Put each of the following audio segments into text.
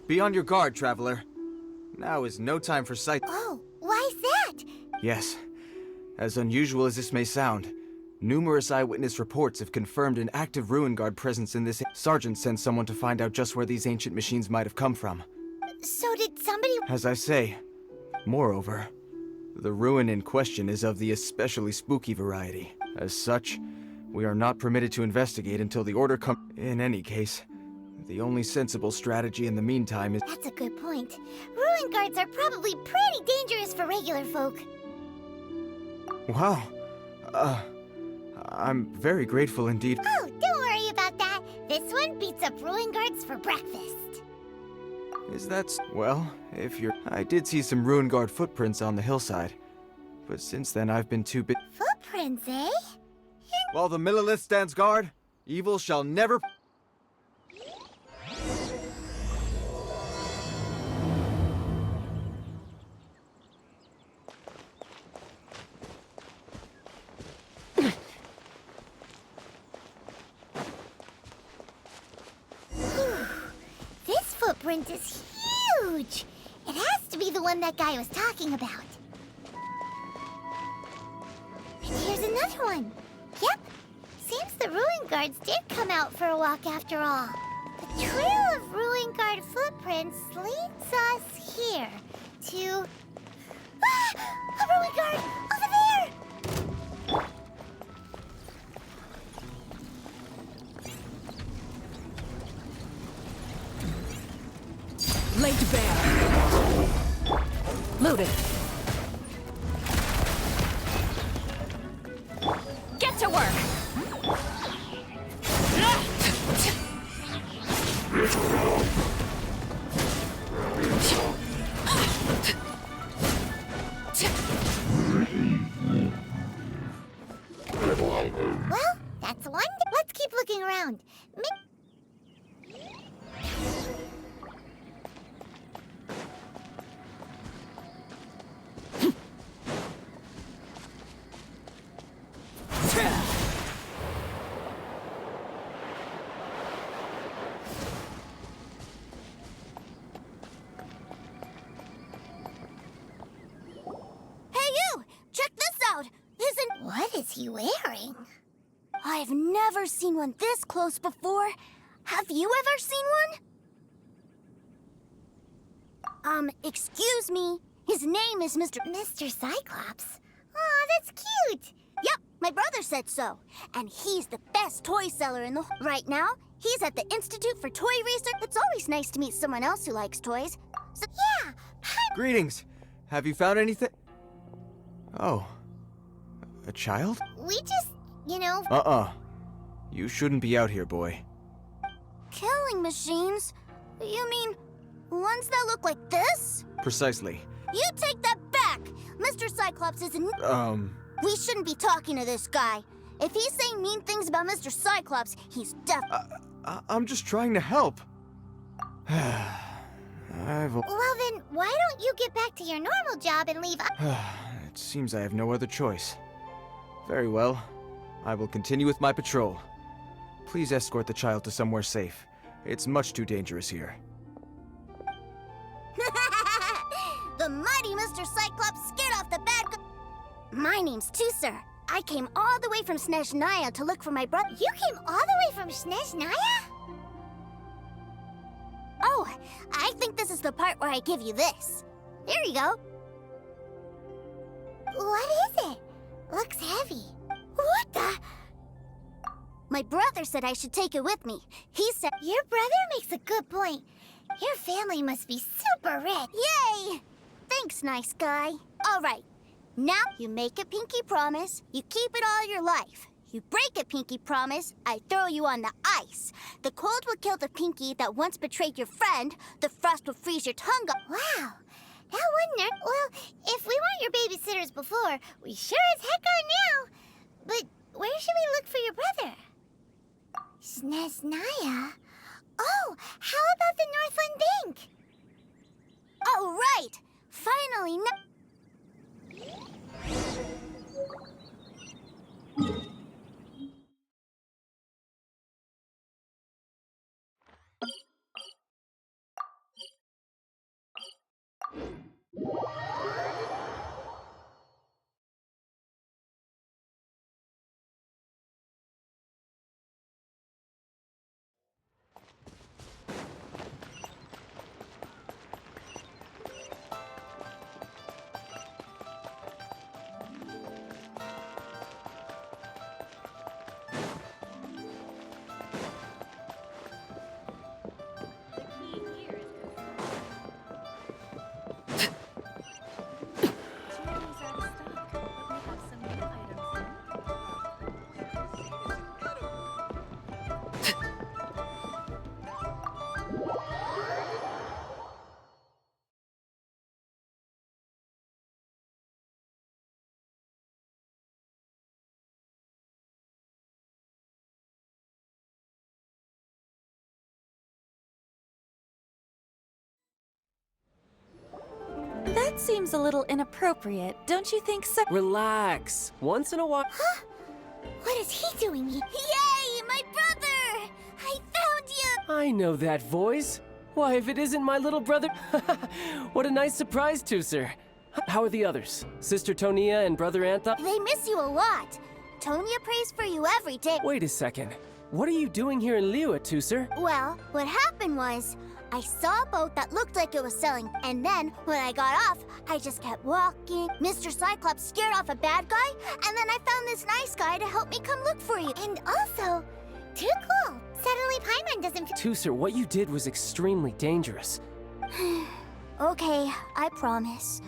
Be on your guard, traveler. Now is no time for sight. Oh, why's that? Yes. As unusual as this may sound, numerous eyewitness reports have confirmed an active Ruin Guard presence in this. Sergeant sent someone to find out just where these ancient machines might have come from. So did somebody... As I say, moreover, the ruin in question is of the especially spooky variety. As such, we are not permitted to investigate until the order comes. In any case, the only sensible strategy in the meantime is... That's a good point. Ruin guards are probably pretty dangerous for regular folk. Wow. I'm very grateful indeed. Oh, don't worry about that. This one beats up ruin guards for breakfast. Is that... Well, if you're... I did see some Ruin Guard footprints on the hillside. But since then, I've been too busy. Footprints, eh? While the Millilith stands guard, evil shall never... This footprint is huge! It has to be the one that guy was talking about. And here's another one. Yep, seems the Ruin Guards did come out for a walk after all. The trail of Ruin Guard footprints leads us here to... Ah! A Ruin Guard! Over there! Laid bare. Loaded. Get to work. Well, that's one. Let's keep looking around. What is he wearing? I've never seen one this close before. Have you ever seen one? Excuse me. His name is Mr. Cyclops? Aw, that's cute! Yep, my brother said so. And he's the best toy seller in the... Right now, he's at the Institute for Toy Research. It's always nice to meet someone else who likes toys. So... Yeah! Greetings! Have you found anything? Oh. A child? We just, you know... You shouldn't be out here, boy. Killing machines? You mean ones that look like this? Precisely. You take that back! Mr. Cyclops isn't... We shouldn't be talking to this guy. If he's saying mean things about Mr. Cyclops, he's I'm just trying to help. Well then, why don't you get back to your normal job and leave... It seems I have no other choice. Very well. I will continue with my patrol. Please escort the child to somewhere safe. It's much too dangerous here. The mighty Mr. Cyclops scared off the bad My name's Tusser. I came all the way from Snezhnaya to look for my brother. You came all the way from Snezhnaya? Oh, I think this is the part where I give you this. Here you go. What is it? Looks heavy. What the? My brother said I should take it with me. He said... Your brother makes a good point. Your family must be super rich. Yay! Thanks, nice guy. All right. Now you make a pinky promise. You keep it all your life. You break a pinky promise, I throw you on the ice. The cold will kill the pinky that once betrayed your friend. The frost will freeze your tongue up. Wow. That wouldn't hurt. Well, if we weren't your babysitters before, we sure as heck are now. But where should we look for your brother? Snezhnaya? Oh, how about the Northland Bank? That seems a little inappropriate, don't you think so? Relax. Once in a while. What is he doing here? Yay, my brother! I found you! I know that voice. Why, if it isn't my little brother... What a nice surprise, Tooser. How are the others? Sister Tonia and Brother Antha? They miss you a lot. Tonya prays for you every day. Wait a second. What are you doing here in Liyue, Tooser? Well, what happened was, I saw a boat that looked like it was selling, and then, when I got off, I just kept walking. Mr. Cyclops scared off a bad guy, and then I found this nice guy to help me come look for you. And also, too cool. Suddenly Paimon doesn't feel... Tooser, what you did was extremely dangerous. Okay, I promise.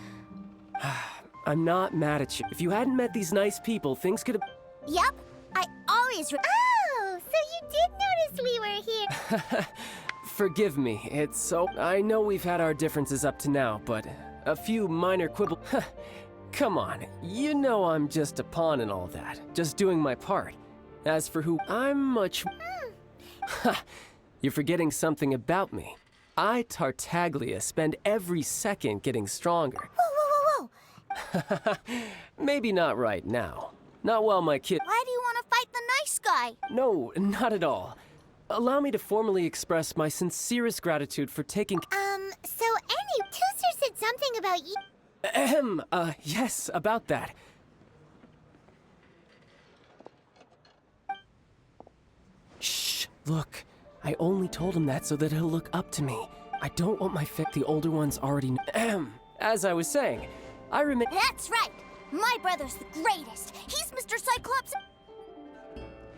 I'm not mad at you. If you hadn't met these nice people, things could have... Yep, I always... Oh, so you did notice we were here. Forgive me, it's so... I know we've had our differences up to now, but a few minor quibble... Come on, you know I'm just a pawn in all that, just doing my part. As for who I'm much... You're forgetting something about me. I, Tartaglia, spend every second getting stronger. Whoa, whoa, whoa, whoa. Maybe not right now. Not while my kid... Why do you want to fight the nice guy? No, not at all. Allow me to formally express my sincerest gratitude for taking... So Tooser said something about you. Yes, about that. Shh, look. I only told him that so that he'll look up to me. I don't want the older ones already As I was saying, I remember... That's right! My brother's the greatest! He's Mr. Cyclops!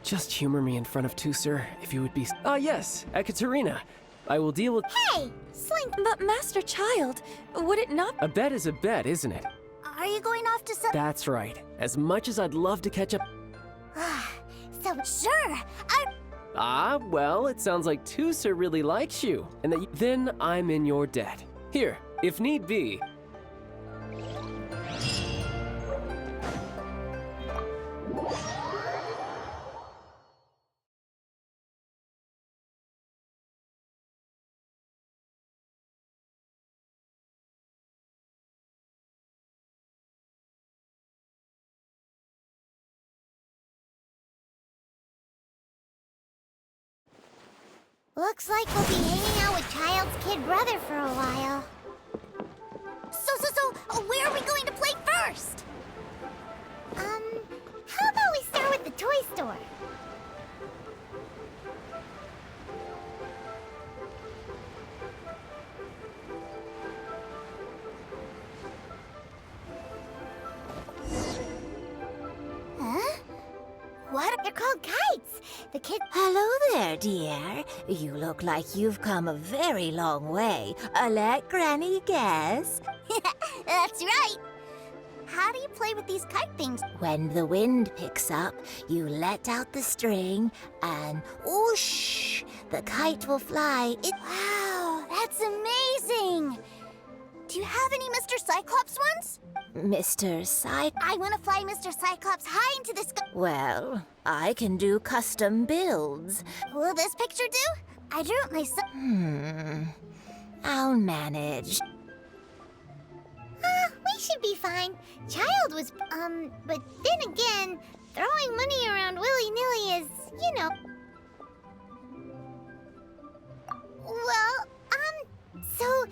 Just humor me in front of Tooser, if you would be... Yes, Ekaterina. I will deal with... Hey, Slink. But Master Child, would it not... A bet is a bet, isn't it? Are you going off to some... That's right. As much as I'd love to catch up... Sure, well, it sounds like Tooser really likes you, and that then I'm in your debt. Here, if need be... Looks like we'll be hanging out with Child's kid brother for a while. So, where are we going to play first? How about we start with the toy store? Huh? What? They're called kites. The kids... Hello there, dear. You look like you've come a very long way. Let Granny guess. That's right! How do you play with these kite things? When the wind picks up, you let out the string and whoosh, the kite will fly. Wow, that's amazing! Do you have any Mr. Cyclops ones? Mr. I want to fly Mr. Cyclops high into the sky. Well, I can do custom builds. Will this picture do? I drew it myself. I'll manage. We should be fine. Child was, but then again, throwing money around willy-nilly is, you know... Well, so,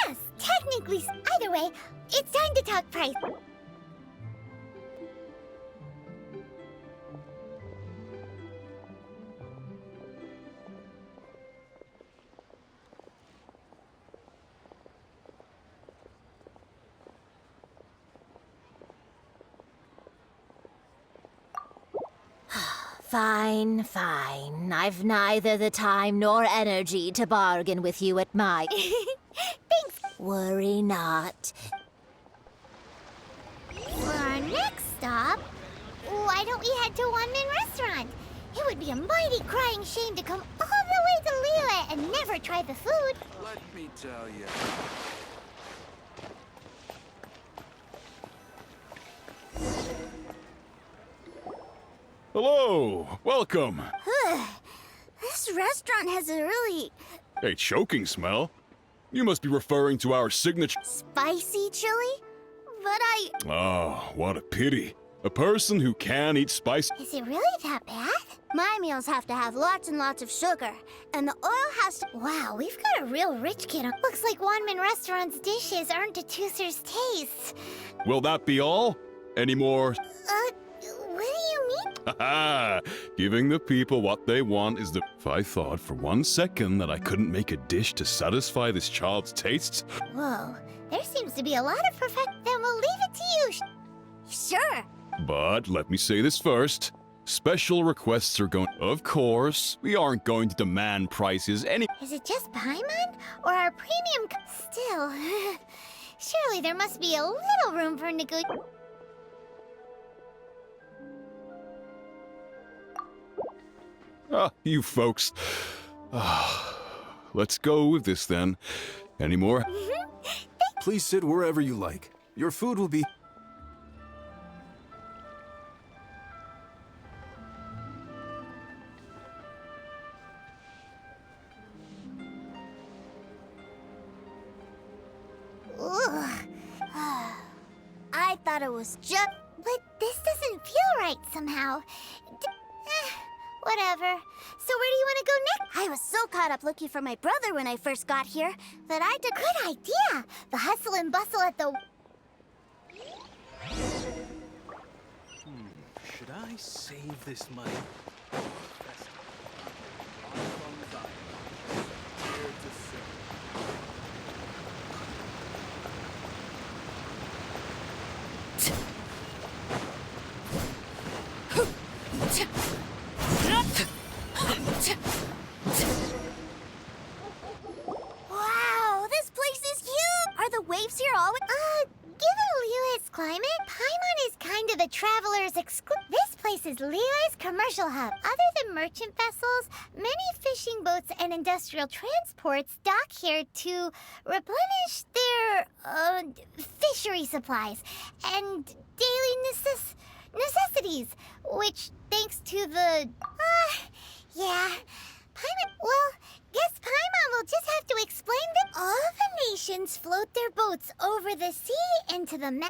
yes, technically, either way, it's time to talk price. Fine, fine. I've neither the time nor energy to bargain with you at my... Thanks. Worry not. For our next stop, why don't we head to One-Man Restaurant? It would be a mighty crying shame to come all the way to Liyue and never try the food. Let me tell you. Hello, welcome. This restaurant has a really... A choking smell. You must be referring to our signature. Spicy chili? But I... Oh, what a pity. A person who can eat spice. Is it really that bad? My meals have to have lots and lots of sugar, and the oil has to... Wow, we've got a real rich kid. Looks like Wanman Restaurant's dishes aren't to Tooser's taste. Will that be all? Any more? What do you mean? Haha! Giving the people what they want is the... If I thought for 1 second that I couldn't make a dish to satisfy this child's tastes... Whoa, there seems to be a lot of Then we'll leave it to you. Sure. But let me say this first. Special requests are going... Of course, we aren't going to demand prices any... Is it just Paimon? Or our premium... Still, surely there must be a little room for negotiation. Ah, you folks. Let's go with this then. Any more? Please sit wherever you like. Your food will be... Ugh. I thought it was just... But this doesn't feel right somehow. Whatever. So where do you want to go next? I was so caught up looking for my brother when I first got here that I did... Good idea. The hustle and bustle at the... Should I save this money? Wow, this place is huge! Are the waves here always... Given Liyue's climate, Paimon is kind of the traveler's This place is Liyue's commercial hub. Other than merchant vessels, many fishing boats and industrial transports dock here to replenish their, fishery supplies and daily necessities, which, thanks to the... yeah... guess Paimon will just have to explain that all the nations float their boats over the sea into the Then,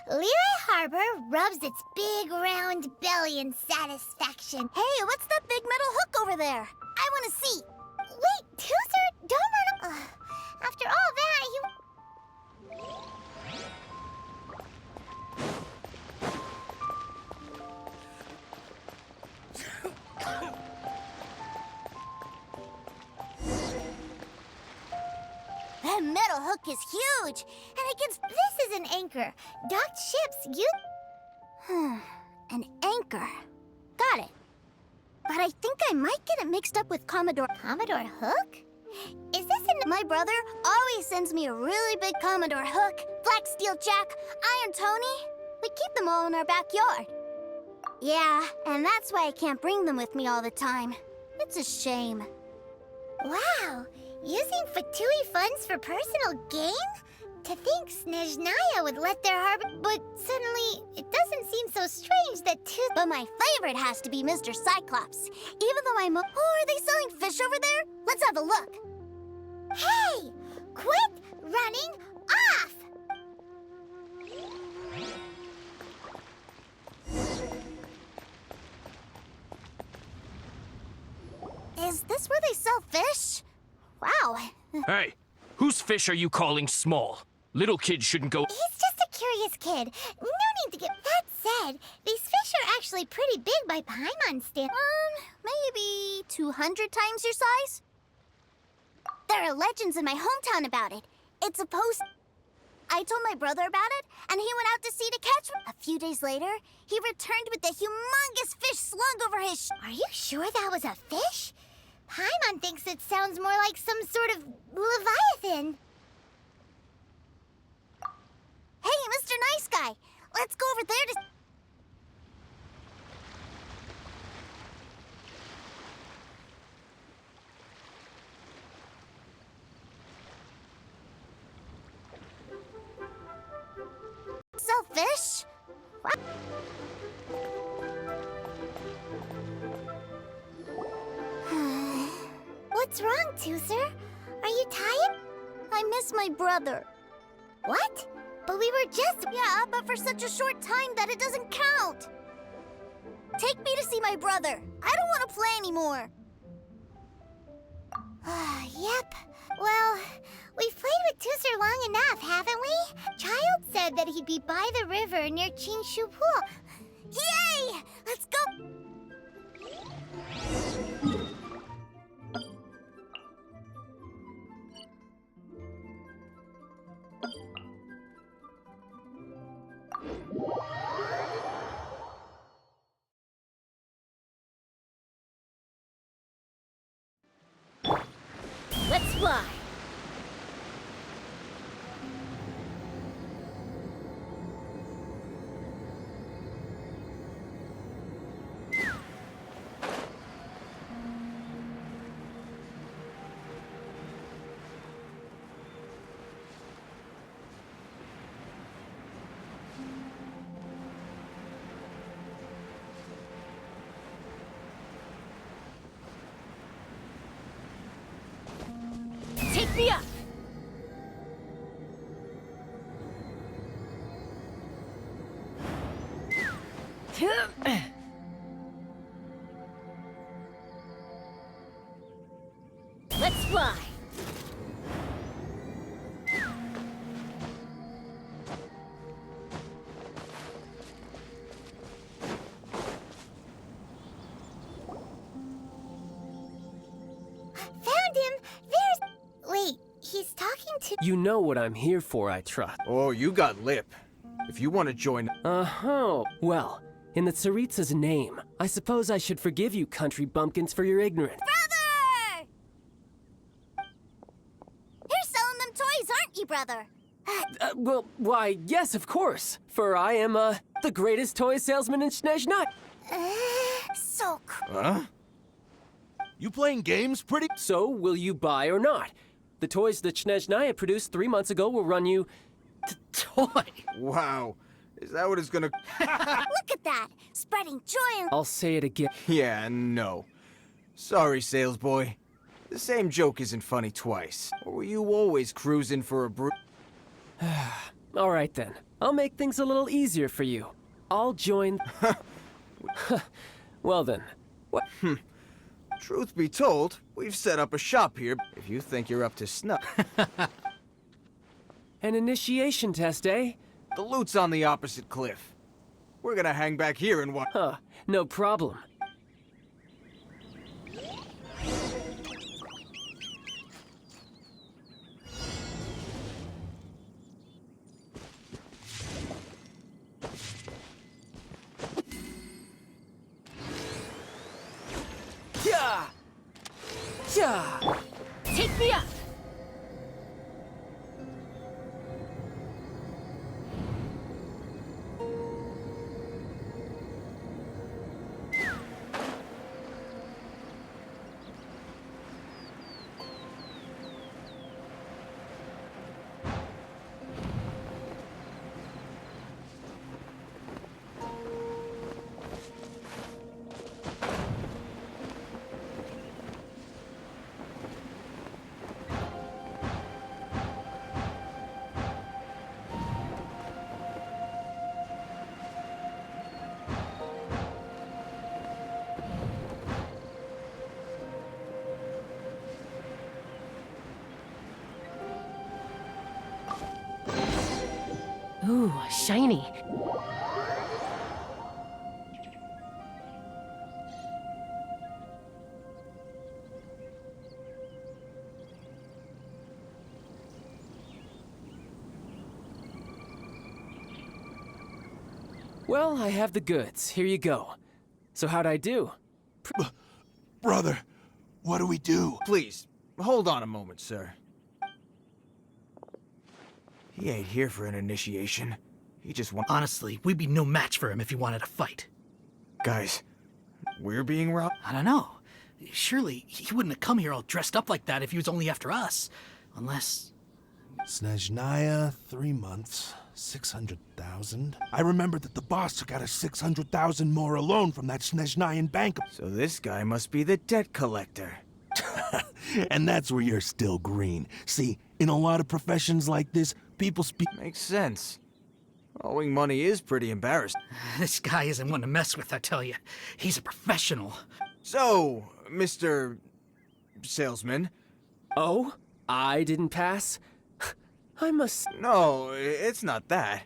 Liyue Harbor rubs its big round belly in satisfaction. Hey, what's that big metal hook over there? I want to see. Wait, Tooser, don't run... After all that, you... That metal hook is huge, and it gets... This is an anchor. Docked ships, An anchor. Got it. But I think I might get it mixed up with Commodore... Commodore Hook? Is this My brother always sends me a really big Commodore hook, Black Steel Jack, Iron Tony. We keep them all in our backyard. Yeah, and that's why I can't bring them with me all the time. It's a shame. Wow! Using Fatui funds for personal gain? To think Snezhnaya would let their harbor... But suddenly, it doesn't seem so strange that But my favorite has to be Mr. Cyclops. Even though I'm... Oh, are they selling fish over there? Let's have a look. Hey! Quit running off! Is this where they sell fish? Wow. Hey, whose fish are you calling small? Little kids shouldn't go... He's just a curious kid. No need to get... That said, these fish are actually pretty big by Paimon standards. Maybe 200 times your size? There are legends in my hometown about it. It's supposed... I told my brother about it, and he went out to sea to catch one. A few days later, he returned with a humongous fish slung over his... Are you sure that was a fish? Paimon thinks it sounds more like some sort of leviathan. Hey, Mr. Nice Guy, let's go over there to... Sell fish? What? What's wrong, Tooser? Are you tired? I I miss my brother. What? But we were just... Yeah, but for such a short time that it doesn't count. Take me to see my brother. I don't want to play anymore. Yep. Well, we've played with Tusser long enough, haven't we? Child said that he'd be by the river near Chingshu Pool. Yay! Let's go! Let's fly. Take me up! Let's fly! Found him! There's... Wait, he's talking to... You know what I'm here for, I trust. Oh, you got lip. If you want to join... Uh-huh. Well, in the Tsaritsa's name, I suppose I should forgive you country bumpkins for your ignorance. Brother! You're selling them toys, aren't you, brother? Well, why, yes, of course. For I am, the greatest toy salesman in Snezhnaya. So cool. Huh? You playing games pretty? So, will you buy or not? The toys that Snezhnaya produced 3 months ago will run you... Toy. Wow. Is that what it's gonna... Look at that! Spreading joy and... I'll say it again. Yeah, no. Sorry, sales boy. The same joke isn't funny twice. Or were you always cruising for a All right, then. I'll make things a little easier for you. I'll join... Well, then. What? Truth be told, we've set up a shop here if you think you're up to snuff. An initiation test, eh? The loot's on the opposite cliff. We're gonna hang back here and watch. Huh, no problem. Yeah! Yeah! Take me up! Ooh, shiny. Well, I have the goods. Here you go. So how'd I do? Brother, what do we do? Please, hold on a moment, sir. He ain't here for an initiation. He just wants... Honestly, we'd be no match for him if he wanted to fight. Guys, we're being robbed? I don't know. Surely, he wouldn't have come here all dressed up like that if he was only after us. Unless... Snezhnaya, 3 months, 600,000. I remember that the boss took out a 600,000 more alone from that Snezhnayan bank. So this guy must be the debt collector. And that's where you're still green. See, in a lot of professions like this, people speak... Makes sense. Owing money is pretty embarrassing. This guy isn't one to mess with, I tell you. He's a professional. So, Mr. Salesman... Oh? I didn't pass? I must... No, it's not that.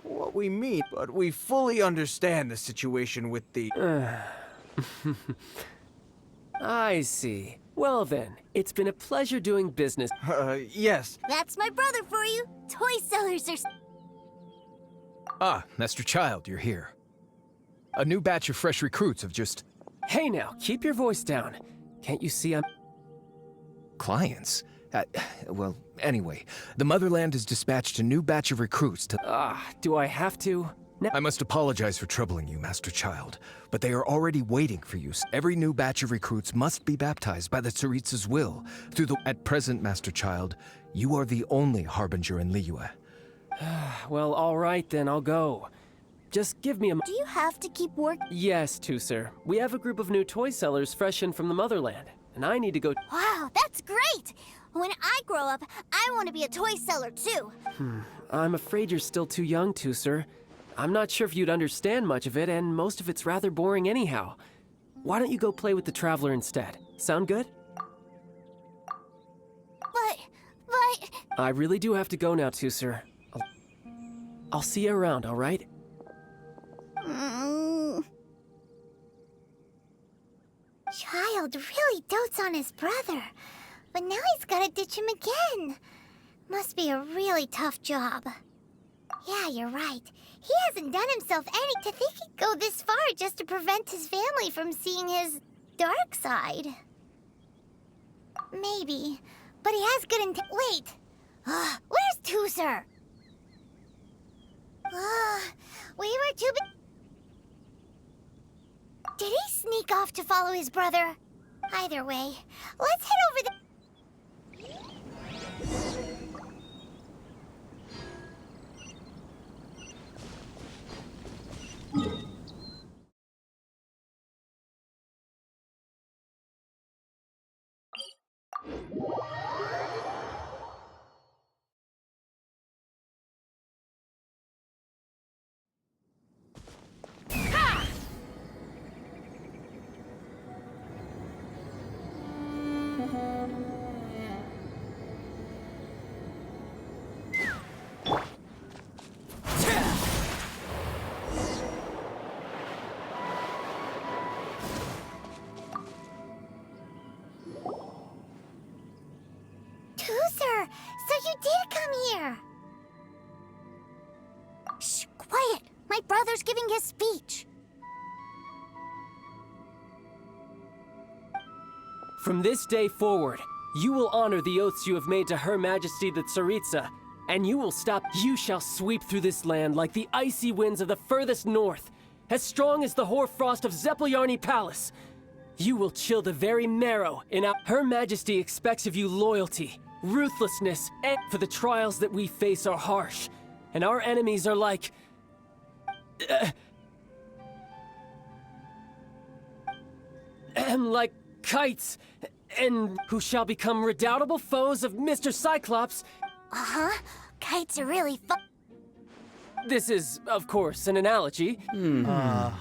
What we mean, but we fully understand the situation with the... I see. Well then, it's been a pleasure doing business. Yes. That's my brother for you. Toy sellers are... Ah, Master Child, you're here. A new batch of fresh recruits have just... Hey now, keep your voice down. Can't you see I'm... Clients? Well, anyway, the Motherland has dispatched a new batch of recruits to... do I have to? I must apologize for troubling you, Master Child, but they are already waiting for you. Every new batch of recruits must be baptized by the Tsaritsa's will. At present, Master Child, you are the only harbinger in Liyue. Well, all right then, I'll go. Just give me a... Do you have to keep working? Yes, sir. We have a group of new toy sellers fresh in from the Motherland, and I need to go... Wow, that's great! When I grow up, I want to be a toy seller too. I'm afraid you're still too young, sir. I'm not sure if you'd understand much of it, and most of it's rather boring anyhow. Why don't you go play with the Traveler instead? Sound good? But... I really do have to go now, sir. I'll see you around, all right? Child really dotes on his brother, but now he's gotta ditch him again. Must be a really tough job. Yeah, you're right. He hasn't done himself any to think he'd go this far just to prevent his family from seeing his dark side. Maybe, but he has good intent. Wait! Where's Tooser? We were too Did he sneak off to follow his brother? Either way, let's head over the... Tooser, so you did come here. Shh, quiet. My brother's giving his speech. From this day forward, you will honor the oaths you have made to Her Majesty the Tsaritsa, and you will stop. You shall sweep through this land like the icy winds of the furthest north, as strong as the hoarfrost of Zeppelyarny Palace. You will chill the very marrow in our... Her Majesty expects of you loyalty, ruthlessness, and for the trials that we face are harsh, and our enemies are like... like kites, and who shall become redoubtable foes of Mr. Cyclops. Kites are really fun. This is, of course, an analogy.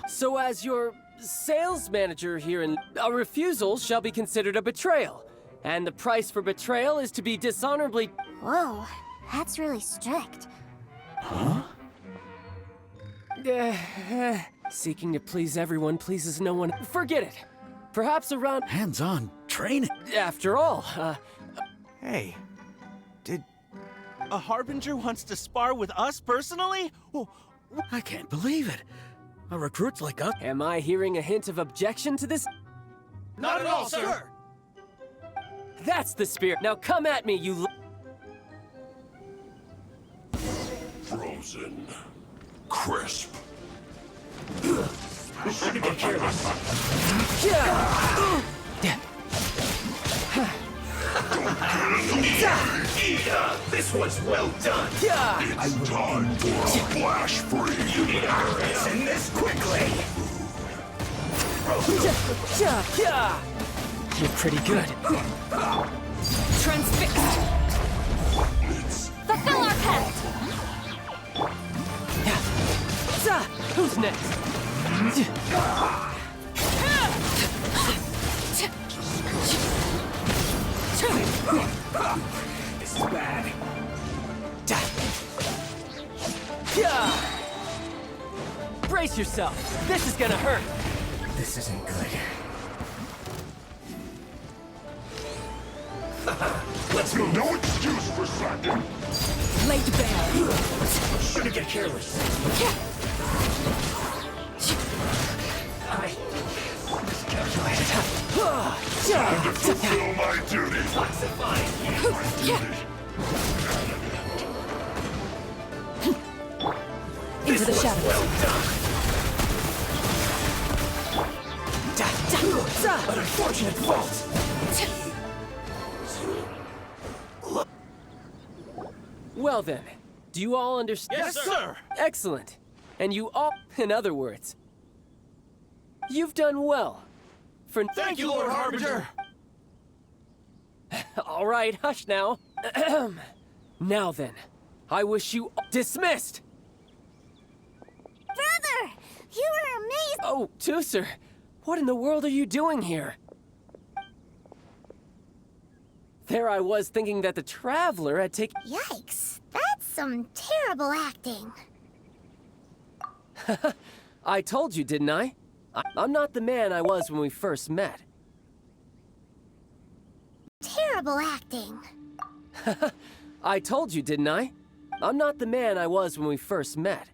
So as your sales manager here a refusal shall be considered a betrayal, and the price for betrayal is to be dishonorably... Whoa, that's really strict. Seeking to please everyone pleases no one. Forget it. Perhaps around... Hands-on training. After all, Hey, did... A Harbinger wants to spar with us personally? I can't believe it. A recruits like us. Am I hearing a hint of objection to this? Not at all, sir! That's the spirit. Now come at me, you... Frozen. Crisp. This one's well done. It's time for a flash freeze. You need a hurry in this quickly. You're pretty good. Transfixed! Fulfill our pact! Who's next? This is bad. Brace yourself. This is gonna hurt. This isn't good. Let's go. No excuse for slacking. Laid bare. Shouldn't get careless. I miscalculated. Time to fulfill my duty. Into the shadows. Well done. An unfortunate fault. Well then, do you all understand? Yes, sir! Excellent. And you all, in other words, you've done well. Thank you, Lord Harbinger! All right, hush now. Now then, I wish you dismissed. Brother! You were amazing! Oh, Tooser, what in the world are you doing here? There I was thinking that the Traveler had taken... Yikes, that's some terrible acting. I told you, didn't I? I'm not the man I was when we first met. Terrible acting. I told you, didn't I? I'm not the man I was when we first met.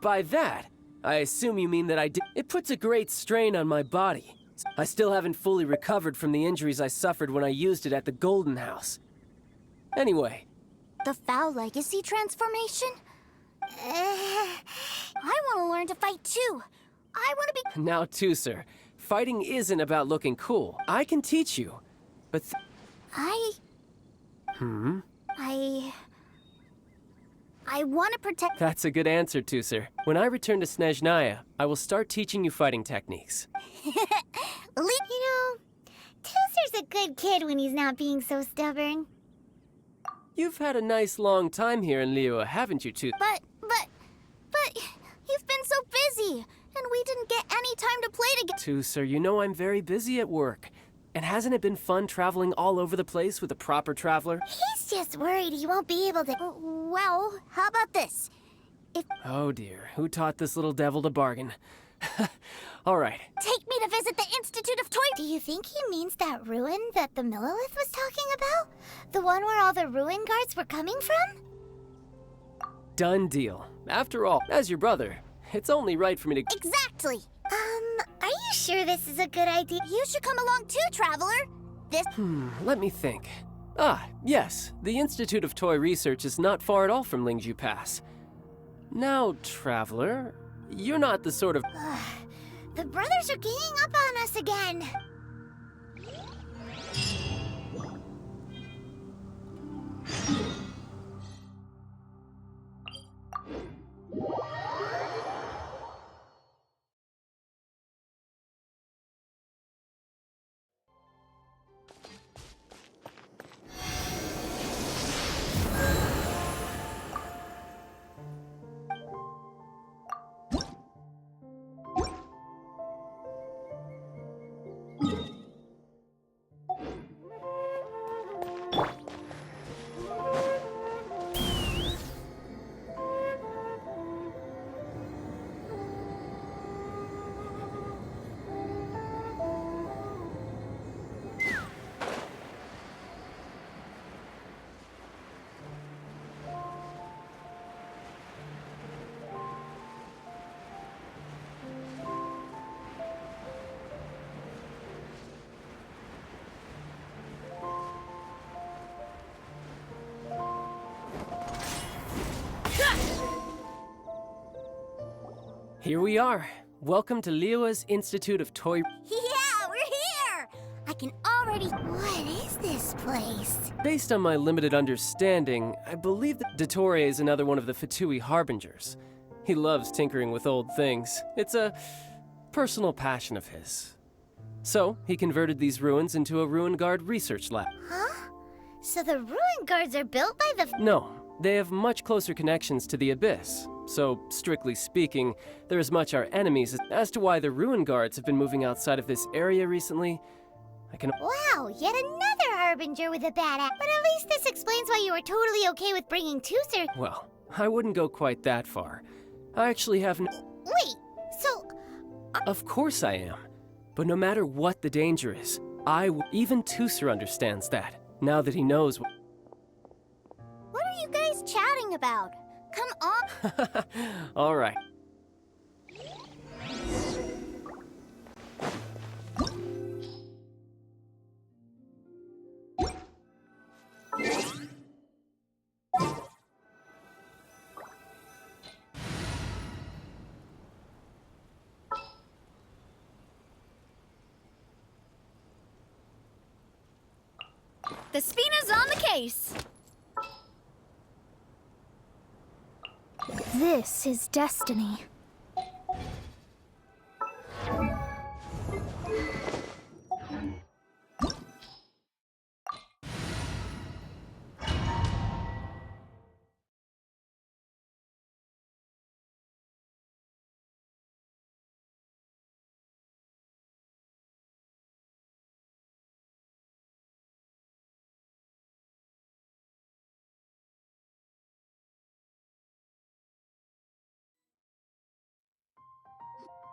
By that, I assume you mean that I did. It puts a great strain on my body. I still haven't fully recovered from the injuries I suffered when I used it at the Golden House. Anyway. The Foul Legacy transformation? I want to learn to fight too. I want to be... Now, Tooser, fighting isn't about looking cool. I can teach you, but... I want to protect... That's a good answer, Tooser. When I return to Snezhnaya, I will start teaching you fighting techniques. You know, Tooser's a good kid when he's not being so stubborn. You've had a nice long time here in Liyue, haven't you, Tooser? But you've been so busy, and we didn't get any time to play together. Tooser, you know I'm very busy at work. And hasn't it been fun traveling all over the place with a proper traveler? He's just worried he won't be able to... Well, how about this? Oh dear, who taught this little devil to bargain? All right. Take me to visit the Institute of Toy... Do you think he means that ruin that the Millelith was talking about? The one where all the ruin guards were coming from? Done deal. After all, as your brother, it's only right for me to... Exactly! Are you sure this is a good idea? You should come along too, Traveler! Let me think. Ah, yes, the Institute of Toy Research is not far at all from Lingju Pass. Now, Traveler, you're not the sort of... The brothers are ganging up on us again. Here we are. Welcome to Liyue's Institute of Toy... Yeah, we're here! I can already... What is this place? Based on my limited understanding, I believe that Dottore is another one of the Fatui Harbingers. He loves tinkering with old things. It's a personal passion of his. So, he converted these ruins into a Ruin Guard research lab. Huh? So the ruin guards are built by the... No, they have much closer connections to the Abyss. So, strictly speaking, they're as much our enemies as to why the Ruin Guards have been moving outside of this area recently. I can... Wow, yet another Harbinger with a badass. But at least this explains why you were totally okay with bringing Tooser. Well, I wouldn't go quite that far. I actually have Wait, so... Of course I am. But no matter what the danger is, even Tooser understands that, now that he knows What are you guys chatting about? Come on. All right. The Spina's on the case. This is destiny.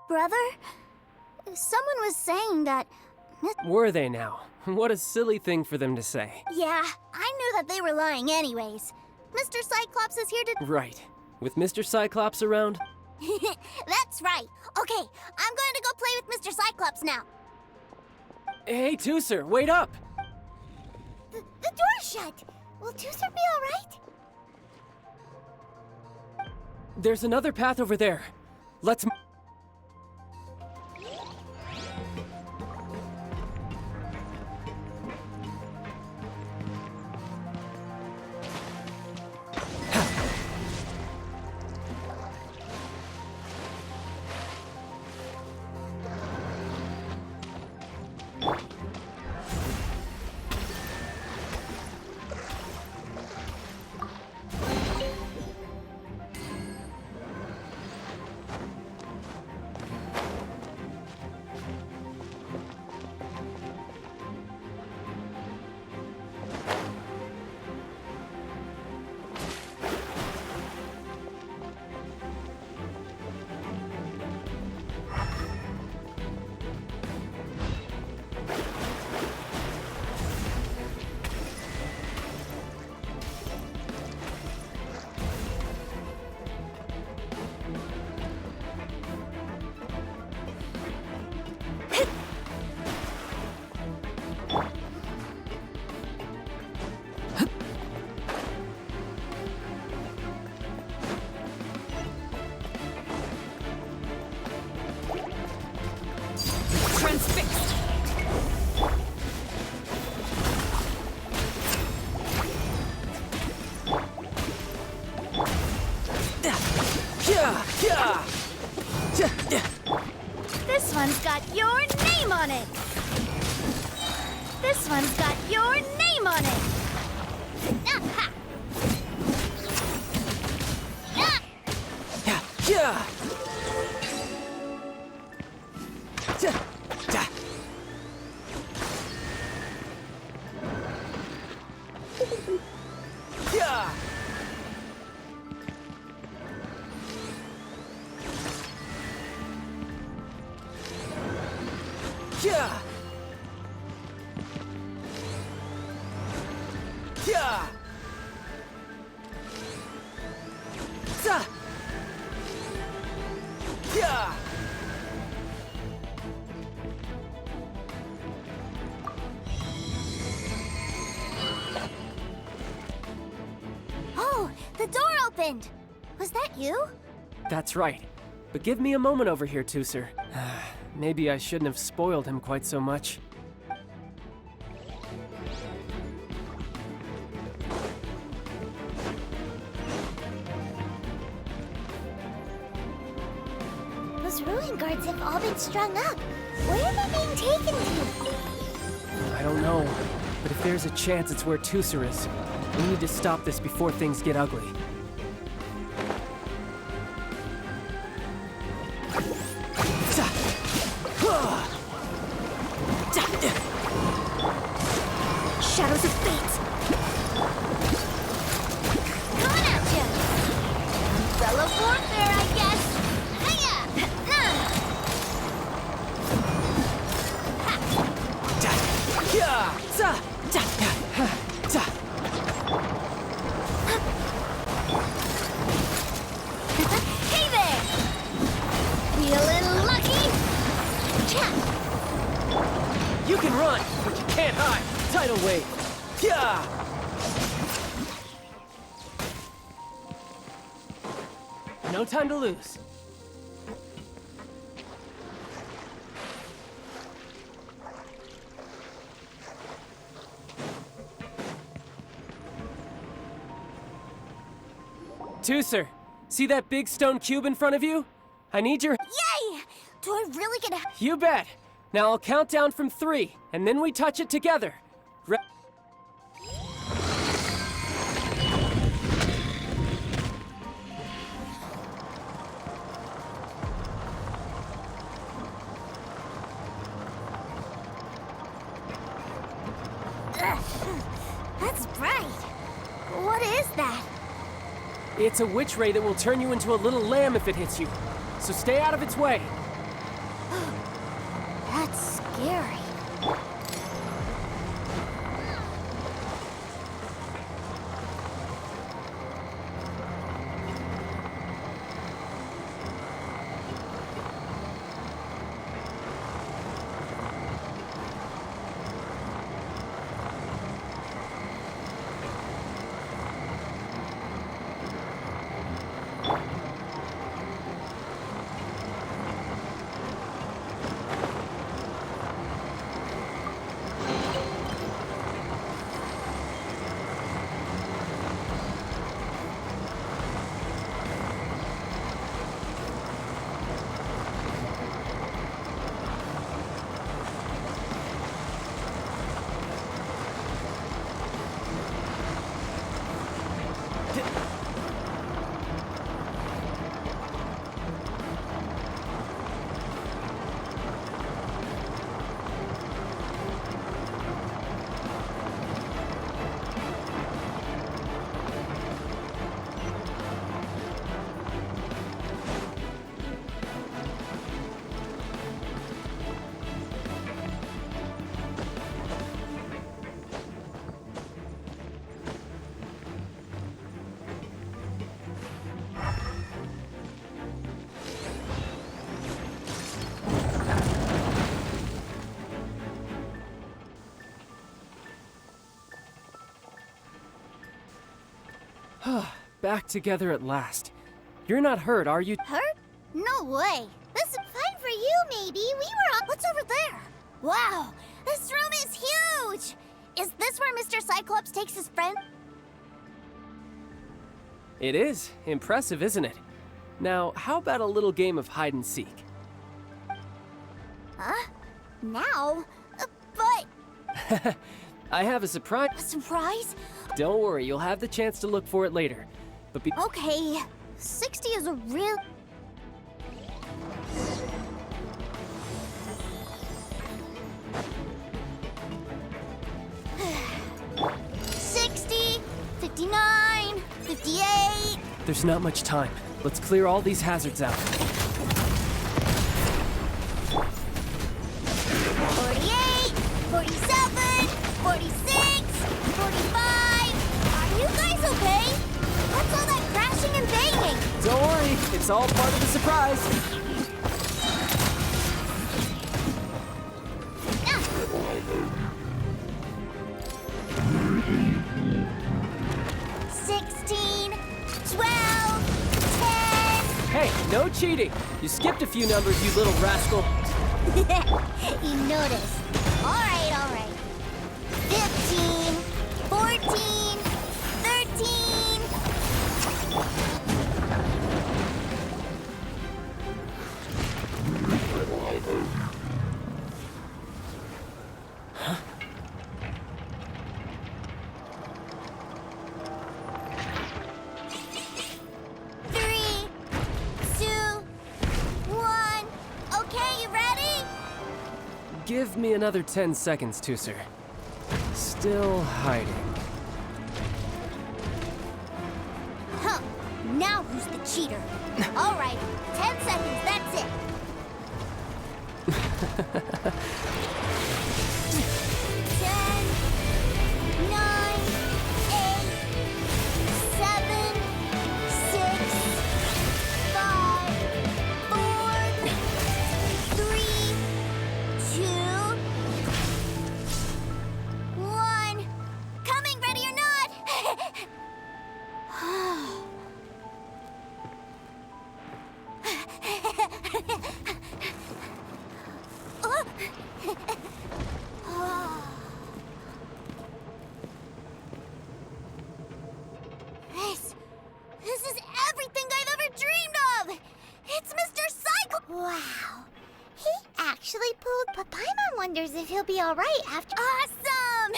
Brother? Someone was saying that... Were they now? What a silly thing for them to say. Yeah, I knew that they were lying anyways. Mr. Cyclops is here to... Right. With Mr. Cyclops around? That's right. Okay, I'm going to go play with Mr. Cyclops now. Hey, Tooser, wait up! The door's shut. Will Tooser be alright? There's another path over there. Let's... Transfixed. This one's got your name on it. This one's got your name on it. Oh, the door opened. Was that you? That's right. But give me a moment over here, Tooser. Maybe I shouldn't have spoiled him quite so much. Those ruin guards have all been strung up. Where are they being taken to? I don't know, but if there's a chance it's where Tusser is, we need to stop this before things get ugly. Shadows of fate! Coming at you! Umbrella warfare, I guess! Hiya! Hey there! Feeling lucky? You can run, but you can't hide. Tidal wave. Yeah! No time to lose. Tusser, see that big stone cube in front of you? I need your... Yay! Do I really get a... You bet! Now I'll count down from 3, and then we touch it together. That's bright. What is that? It's a witch ray that will turn you into a little lamb if it hits you. So stay out of its way. That's scary. Back together at last. You're not hurt, are you? Hurt? No way. This is fun for you, maybe. We were on... What's over there? Wow, this room is huge! Is this where Mr. Cyclops takes his friend? It is. Impressive, isn't it? Now, how about a little game of hide and seek? Huh? Now? But... I have a surprise. A surprise? Don't worry, you'll have the chance to look for it later. But Okay, 60 is a real... $60, $59, $58... There's not much time. Let's clear all these hazards out. 48, 47, 46, 45... Are you guys okay? What's all that crashing and banging? Don't worry, it's all part of the surprise. Hey, no cheating! You skipped a few numbers, you little rascal. You noticed. All right. 15, 14, 13... Give me another 10 seconds, Tooser. Still hiding. Huh. Now who's the cheater? All right, 10 seconds, that's it. 10, 9, 8, 7, 6, 5, 4, 3, 2, 1. Coming, ready or not? This is everything I've ever dreamed of! It's Mr. Cycle! Wow. He actually pulled. But Paimon wonders if he'll be alright after. Awesome!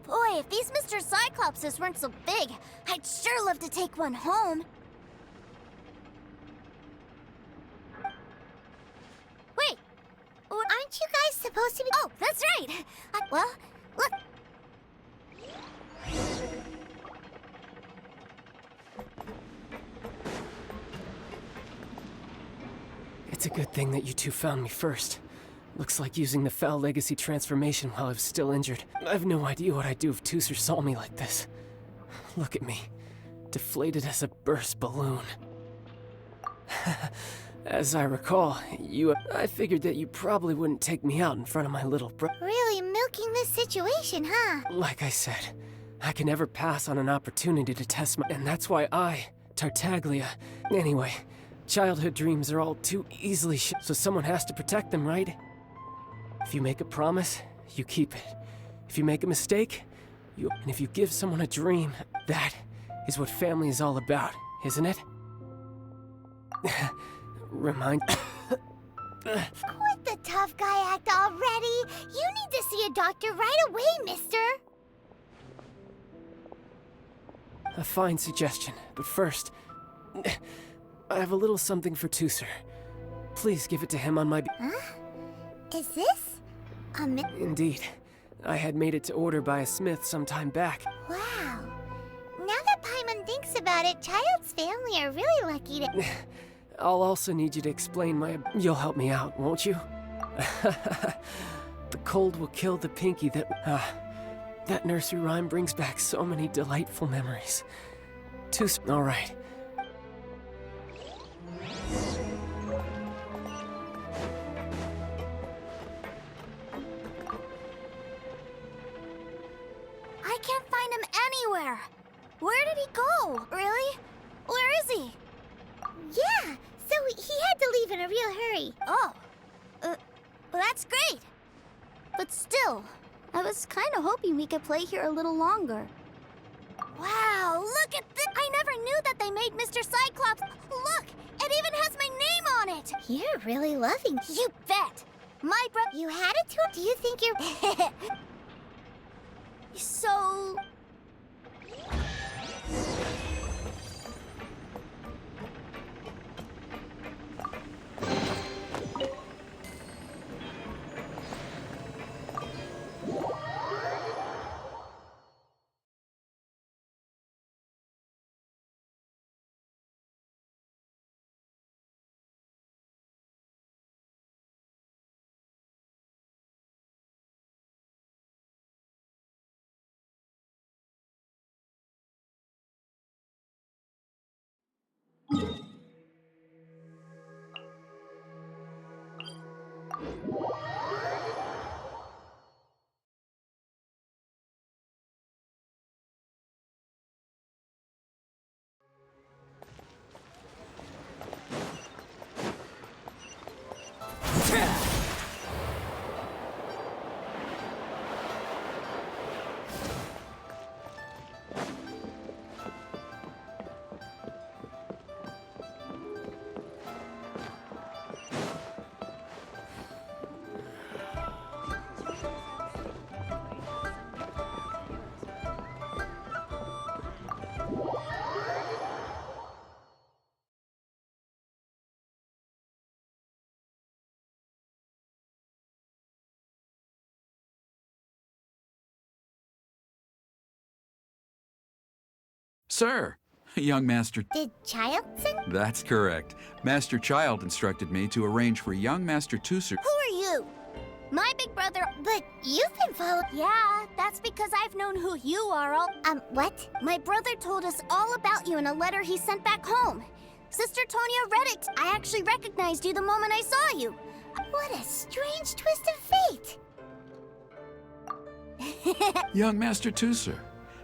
Boy, if these Mr. Cyclopses weren't so big, I'd sure love to take one home. Wait, Aren't you guys supposed to be? Oh, that's right! Well, look. It's a good thing that you two found me first. Looks like using the Foul Legacy transformation while I was still injured. I have no idea what I'd do if Tooser saw me like this. Look at me, deflated as a burst balloon. As I recall, I figured that you probably wouldn't take me out in front of my little bro. Really milking this situation, huh? Like I said, I can never pass on an opportunity to test my... And that's why Tartagila... Anyway, childhood dreams are all too easily so someone has to protect them, right? If you make a promise, you keep it. If you make a mistake, And if you give someone a dream, that is what family is all about, isn't it? Remind... Quit the tough guy act already! You need to see a doctor right away, mister! A fine suggestion, but first... I have a little something for Tooser. Please give it to him on my... Huh? Is this... Indeed. I had made it to order by a smith some time back. Wow. Now that Paimon thinks about it, Child's family are really lucky to... I'll also need you to explain my... You'll help me out, won't you? The cold will kill the pinky that... that nursery rhyme brings back so many delightful memories. All right. I can't find him anywhere. Where did he go? Really? Where is he? Yeah, so he had to leave in a real hurry. Oh. Well, that's great. But still, I was kind of hoping we could play here a little longer. Wow, look at this! I never knew that they made Mr. Cyclops. Look, it even has my name on it. You're really loving. You bet. My bro... You had it to... Do you think you're... So... Sir, young Master... Did Child send? That's correct. Master Child instructed me to arrange for young Master Tusser... Who are you? My big brother... But you've been followed... Yeah, that's because I've known who you are all... What? My brother told us all about you in a letter he sent back home. Sister Tonia read it. I actually recognized you the moment I saw you. What a strange twist of fate. Young Master Tusser,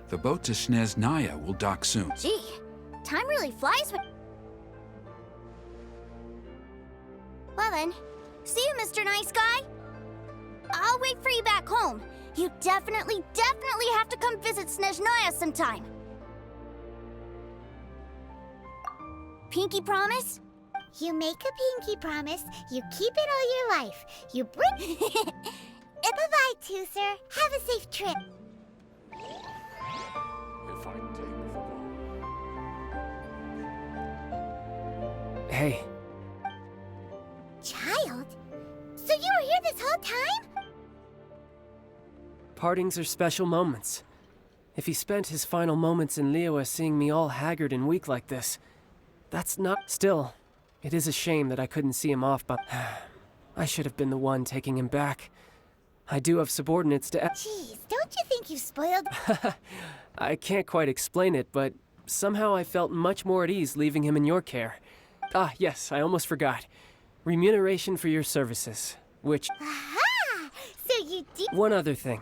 the boat to Snezhnaya will dock soon. Gee, time really flies when... Well then, see you, Mr. Nice Guy. I'll wait for you back home. You definitely have to come visit Snezhnaya sometime. Pinky promise? You make a pinky promise, you keep it all your life. You bring... Bye-bye, Tusser. Have a safe trip. Hey. Child? So you were here this whole time? Partings are special moments. If he spent his final moments in Liyue seeing me all haggard and weak like this, that's not... Still, it is a shame that I couldn't see him off, but... I should have been the one taking him back. I do have subordinates to... Jeez, don't you think you spoiled... I can't quite explain it, but somehow I felt much more at ease leaving him in your care. Ah, yes, I almost forgot. Remuneration for your services, which... Aha! So you did... One other thing.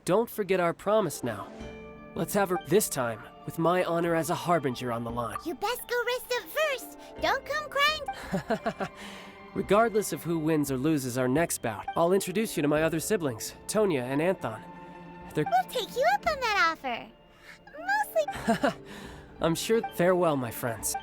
Don't forget our promise now. Let's have her this time, with my honor as a harbinger on the line. You best go rest up first. Don't come crying. Regardless of who wins or loses our next bout, I'll introduce you to my other siblings, Tonia and Anthon. We'll take you up on that offer. Mostly... I'm sure... Farewell, my friends.